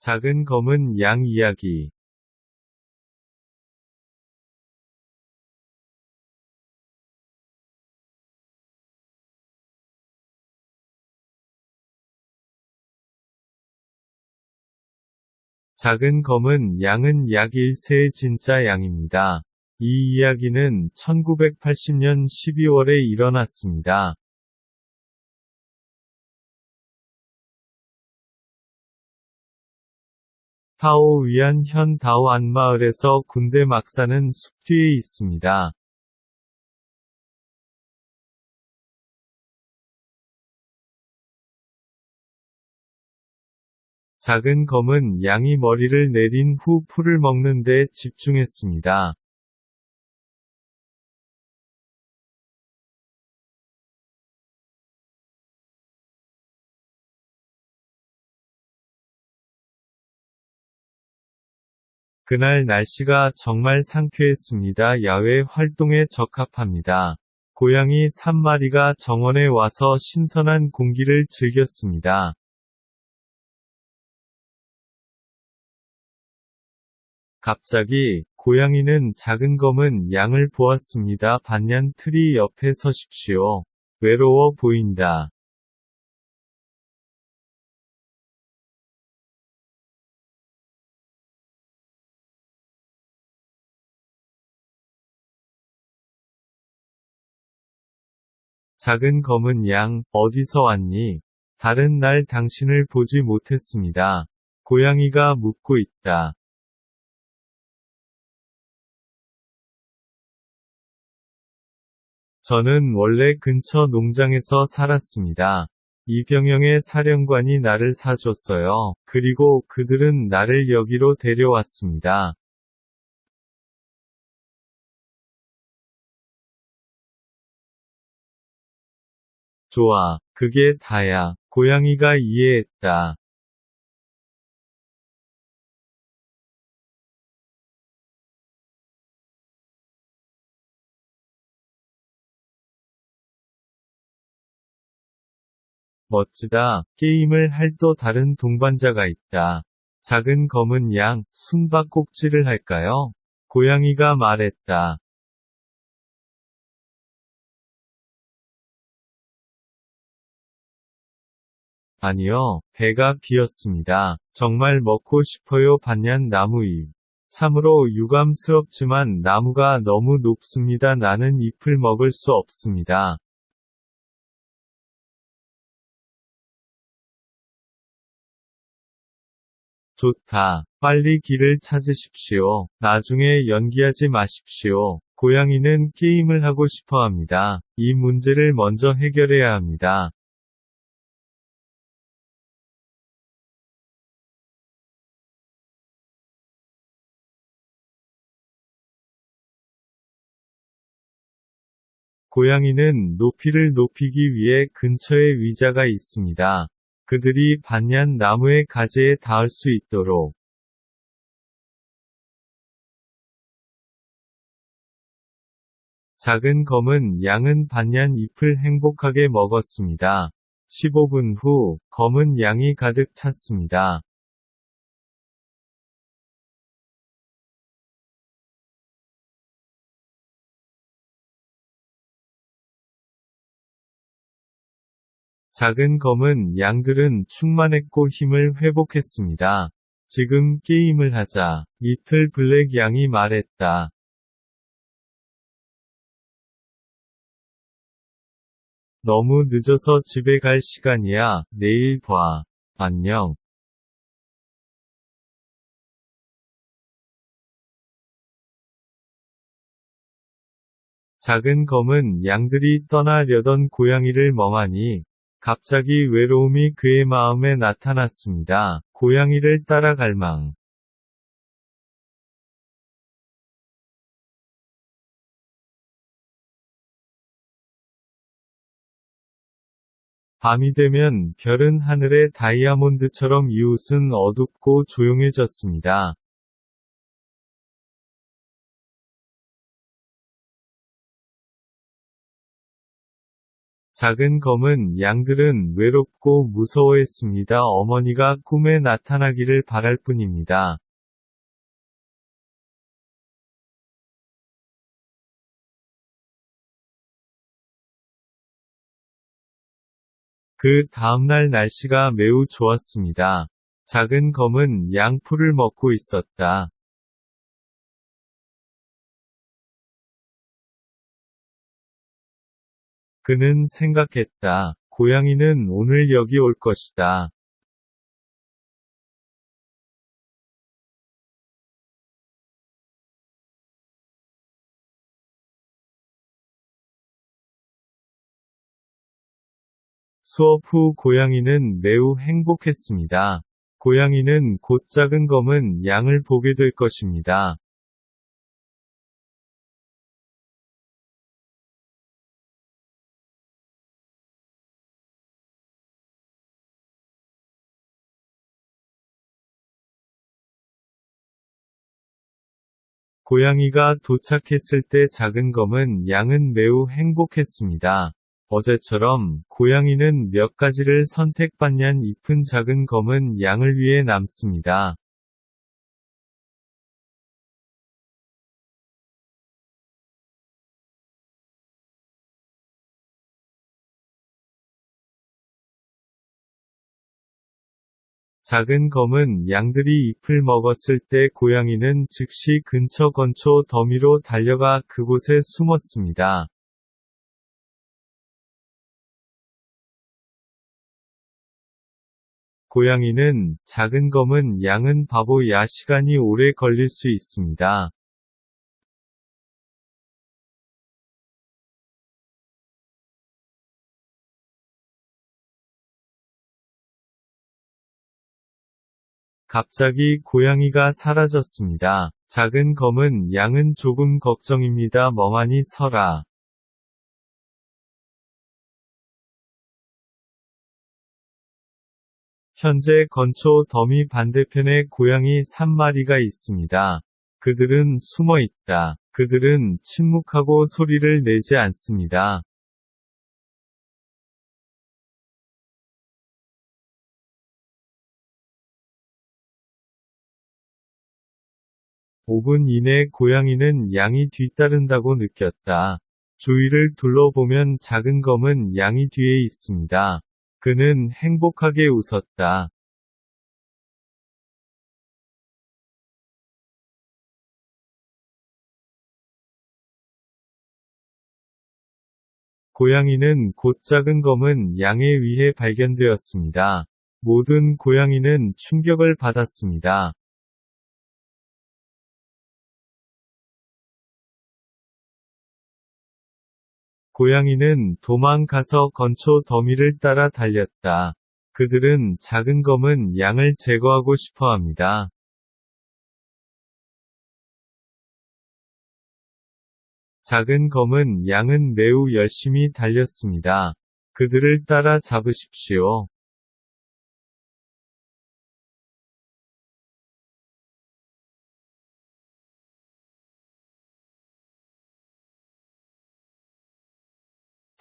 작은 검은 양 이야기. 작은 검은 양은 약 1세의 진짜 양입니다. 이 이야기는 1980년 12월에 일어났습니다. 타오 위안 현 다오안 마을에서 군대 막사는 숲 뒤에 있습니다. 작은 검은 양이 머리를 내린 후 풀을 먹는 데 집중했습니다. 그날 날씨가 정말 상쾌했습니다. 야외 활동에 적합합니다. 고양이 3마리가 정원에 와서 신선한 공기를 즐겼습니다. 갑자기, 고양이는 작은 검은 양을 보았습니다. 반얀 트리 옆에 서십시오. 외로워 보인다. 작은 검은 양, 어디서 왔니? 다른 날 당신을 보지 못했습니다. 고양이가 묻고 있다. 저는 원래 근처 농장에서 살았습니다. 이병영의 사령관이 나를 사줬어요. 그리고 그들은 나를 여기로 데려왔습니다. 좋아, 그게 다야. 고양이가 이해했다. 멋지다. 게임을 할 또 다른 동반자가 있다. 작은 검은 양, 숨바꼭질을 할까요? 고양이가 말했다. 아니요, 배가 비었습니다. 정말 먹고 싶어요. 반얀 나무잎. 참으로 유감스럽지만 나무가 너무 높습니다. 나는 잎을 먹을 수 없습니다. 좋다. 빨리 길을 찾으십시오. 나중에 연기하지 마십시오. 고양이는 게임을 하고 싶어 합니다. 이 문제를 먼저 해결해야 합니다. 고양이는 높이를 높이기 위해 근처에 위자가 있습니다. 그들이 반얀 나무의 가지에 닿을 수 있도록. 작은 검은 양은 반얀 잎을 행복하게 먹었습니다. 15분 후, 검은 양이 가득 찼습니다. 작은 검은 양들은 충만했고 힘을 회복했습니다. 지금 게임을 하자. 리틀 블랙 양이 말했다. 너무 늦어서 집에 갈 시간이야. 내일 봐. 안녕. 작은 검은 양들이 떠나려던 고양이를 멍하니 갑자기 외로움이 그의 마음에 나타났습니다. 고양이를 따라 갈망. 밤이 되면 별은 하늘의 다이아몬드처럼 이웃은 어둡고 조용해졌습니다. 작은 검은 양들은 외롭고 무서워했습니다. 어머니가 꿈에 나타나기를 바랄 뿐입니다. 그 다음날 날씨가 매우 좋았습니다. 작은 검은 양 풀을 먹고 있었다. 그는 생각했다. 고양이는 오늘 여기 올 것이다. 수업 후 고양이는 매우 행복했습니다. 고양이는 곧 작은 검은 양을 보게 될 것입니다. 고양이가 도착했을 때 작은 검은 양은 매우 행복했습니다. 어제처럼 고양이는 몇 가지를 선택받냔 이쁜 작은 검은 양을 위해 남습니다. 작은 검은 양들이 잎을 먹었을 때 고양이는 즉시 근처 건초 더미로 달려가 그곳에 숨었습니다. 고양이는 작은 검은 양은 바보야 시간이 오래 걸릴 수 있습니다. 갑자기 고양이가 사라졌습니다. 작은 검은 양은 조금 걱정입니다. 멍하니 서라. 현재 건초 더미 반대편에 고양이 3마리가 있습니다. 그들은 숨어 있다. 그들은 침묵하고 소리를 내지 않습니다. 5분 이내 고양이는 양이 뒤따른다고 느꼈다. 주위를 둘러보면 작은 검은 양이 뒤에 있습니다. 그는 행복하게 웃었다. 고양이는 곧 작은 검은 양에 의해 발견되었습니다. 모든 고양이는 충격을 받았습니다. 고양이는 도망가서 건초 더미를 따라 달렸다. 그들은 작은 검은 양을 제거하고 싶어 합니다. 작은 검은 양은 매우 열심히 달렸습니다. 그들을 따라 잡으십시오.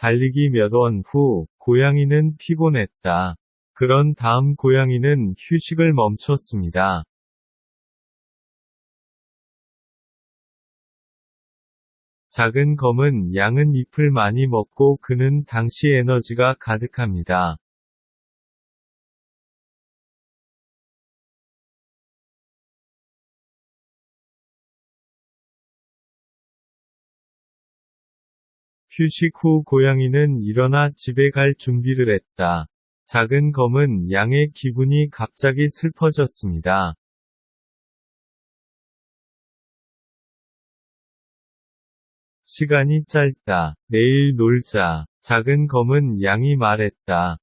달리기 몇 원 후, 고양이는 피곤했다. 그런 다음 고양이는 휴식을 멈췄습니다. 작은 검은 양은 잎을 많이 먹고 그는 당시 에너지가 가득합니다. 휴식 후 고양이는 일어나 집에 갈 준비를 했다. 작은 검은 양의 기분이 갑자기 슬퍼졌습니다. 시간이 짧다. 내일 놀자. 작은 검은 양이 말했다.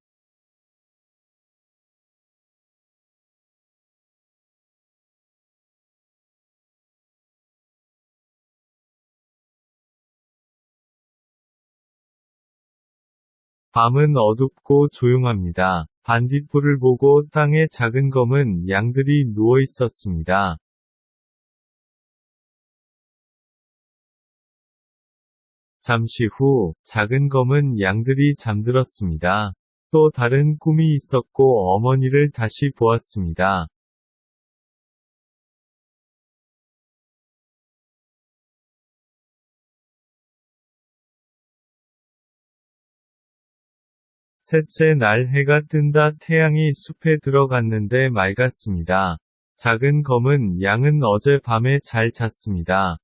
밤은 어둡고 조용합니다. 반딧불을 보고 땅에 작은 검은 양들이 누워 있었습니다. 잠시 후 작은 검은 양들이 잠들었습니다. 또 다른 꿈이 있었고 어머니를 다시 보았습니다. 셋째 날 해가 뜬다. 태양이 숲에 들어갔는데 맑았습니다. 작은 검은 양은 어젯밤에 잘 잤습니다.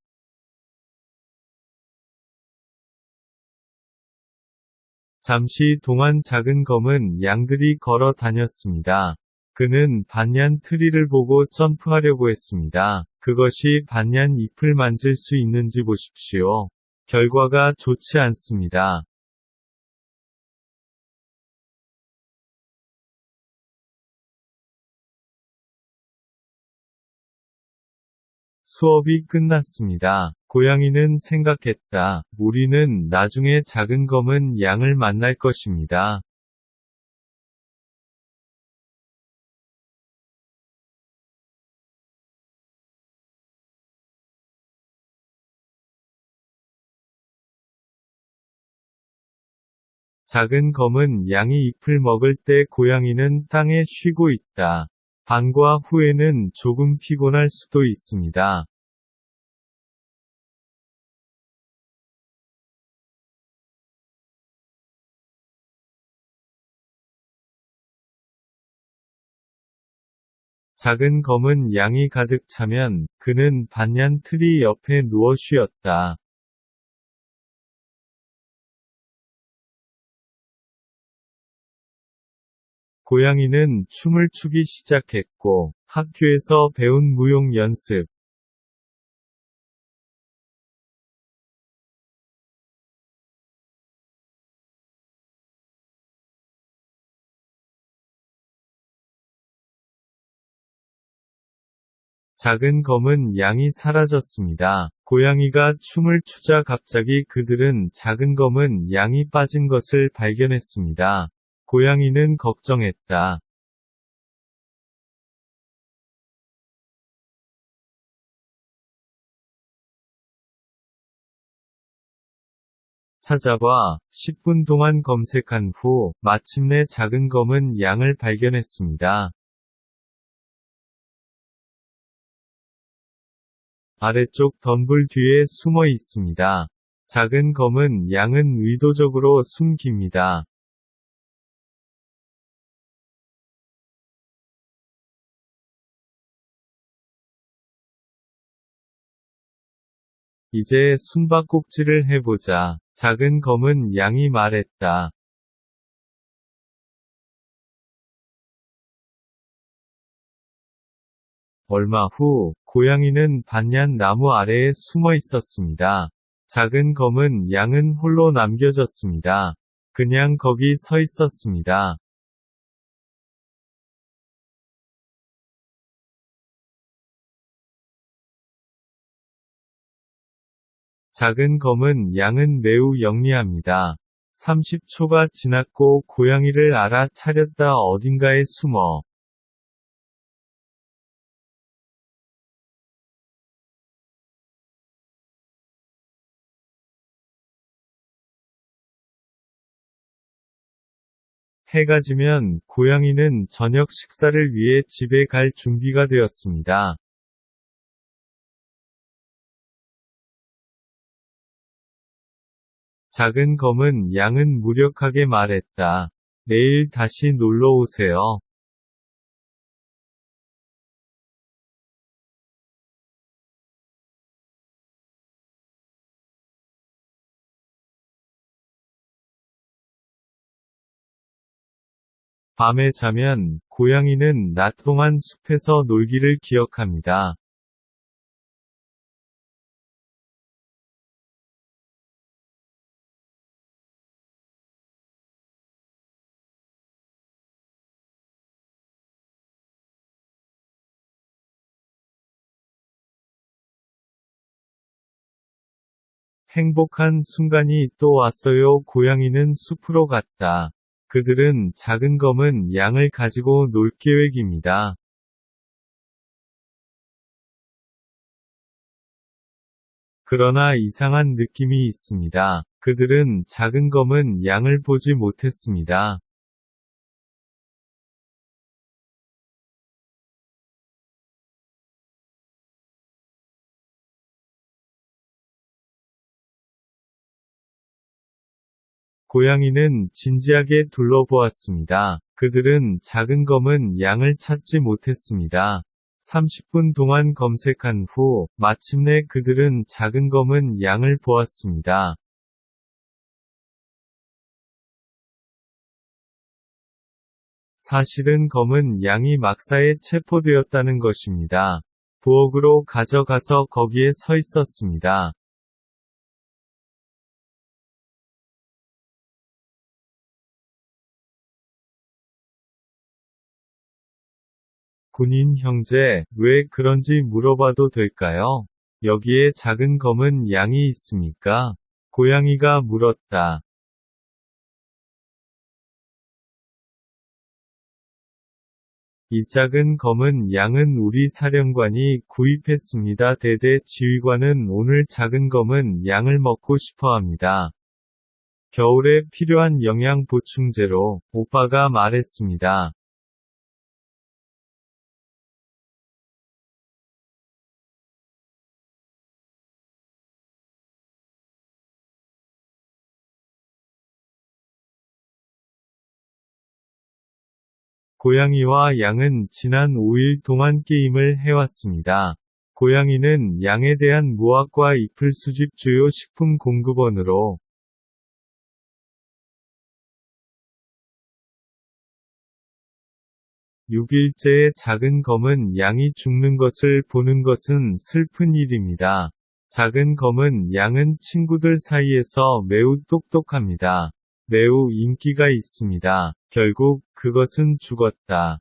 잠시 동안 작은 검은 양들이 걸어 다녔습니다. 그는 반얀 트리를 보고 점프하려고 했습니다. 그것이 반얀 잎을 만질 수 있는지 보십시오. 결과가 좋지 않습니다. 수업이 끝났습니다. 고양이는 생각했다. 우리는 나중에 작은 검은 양을 만날 것입니다. 작은 검은 양이 잎을 먹을 때 고양이는 땅에 쉬고 있다. 방과 후에는 조금 피곤할 수도 있습니다. 작은 검은 양이 가득 차면 그는 반얀 트리 옆에 누워 쉬었다. 고양이는 춤을 추기 시작했고 학교에서 배운 무용 연습, 작은 검은 양이 사라졌습니다. 고양이가 춤을 추자 갑자기 그들은 작은 검은 양이 빠진 것을 발견했습니다. 고양이는 걱정했다. 찾아봐 10분 동안 검색한 후 마침내 작은 검은 양을 발견했습니다. 아래쪽 덤불 뒤에 숨어 있습니다. 작은 검은 양은 의도적으로 숨깁니다. 이제 숨바꼭질을 해보자. 작은 검은 양이 말했다. 얼마 후, 고양이는 반얀 나무 아래에 숨어 있었습니다. 작은 검은 양은 홀로 남겨졌습니다. 그냥 거기 서 있었습니다. 작은 검은 양은 매우 영리합니다. 30초가 지났고 고양이를 알아차렸다. 어딘가에 숨어 해가 지면 고양이는 저녁 식사를 위해 집에 갈 준비가 되었습니다. 작은 검은 양은 무력하게 말했다. 내일 다시 놀러 오세요. 밤에 자면 고양이는 낮 동안 숲에서 놀기를 기억합니다. 행복한 순간이 또 왔어요. 고양이는 숲으로 갔다. 그들은 작은 검은 양을 가지고 놀 계획입니다. 그러나 이상한 느낌이 있습니다. 그들은 작은 검은 양을 보지 못했습니다. 고양이는 진지하게 둘러보았습니다. 그들은 작은 검은 양을 찾지 못했습니다. 30분 동안 검색한 후, 마침내 그들은 작은 검은 양을 보았습니다. 사실은 검은 양이 막사에 체포되었다는 것입니다. 부엌으로 가져가서 거기에 서 있었습니다. 군인 형제, 왜 그런지 물어봐도 될까요? 여기에 작은 검은 양이 있습니까? 고양이가 물었다. 이 작은 검은 양은 우리 사령관이 구입했습니다. 대대 지휘관은 오늘 작은 검은 양을 먹고 싶어 합니다. 겨울에 필요한 영양 보충제로, 오빠가 말했습니다. 고양이와 양은 지난 5일 동안 게임을 해왔습니다. 고양이는 양에 대한 무화과 잎을 수집 주요 식품 공급원으로 6일째의 작은 검은 양이 죽는 것을 보는 것은 슬픈 일입니다. 작은 검은 양은 친구들 사이에서 매우 똑똑합니다. 매우 인기가 있습니다. 결국, 그것은 죽었다.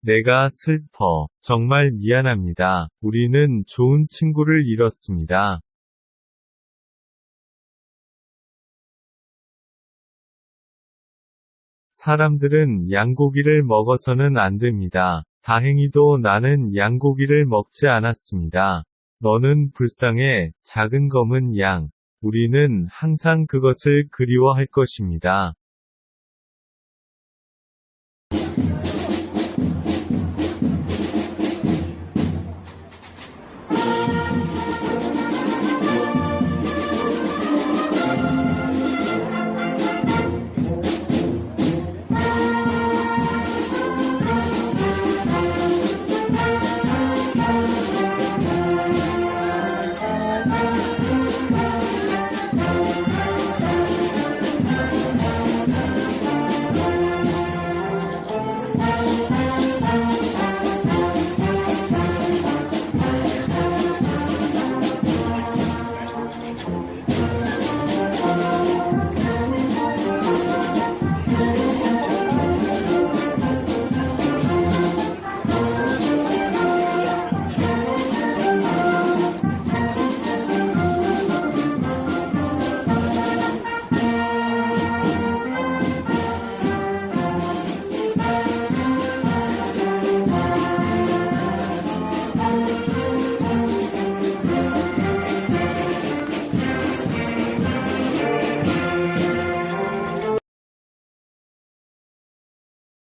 내가 슬퍼. 정말 미안합니다. 우리는 좋은 친구를 잃었습니다. 사람들은 양고기를 먹어서는 안 됩니다. 다행히도 나는 양고기를 먹지 않았습니다. 너는 불쌍해, 작은 검은 양. 우리는 항상 그것을 그리워할 것입니다.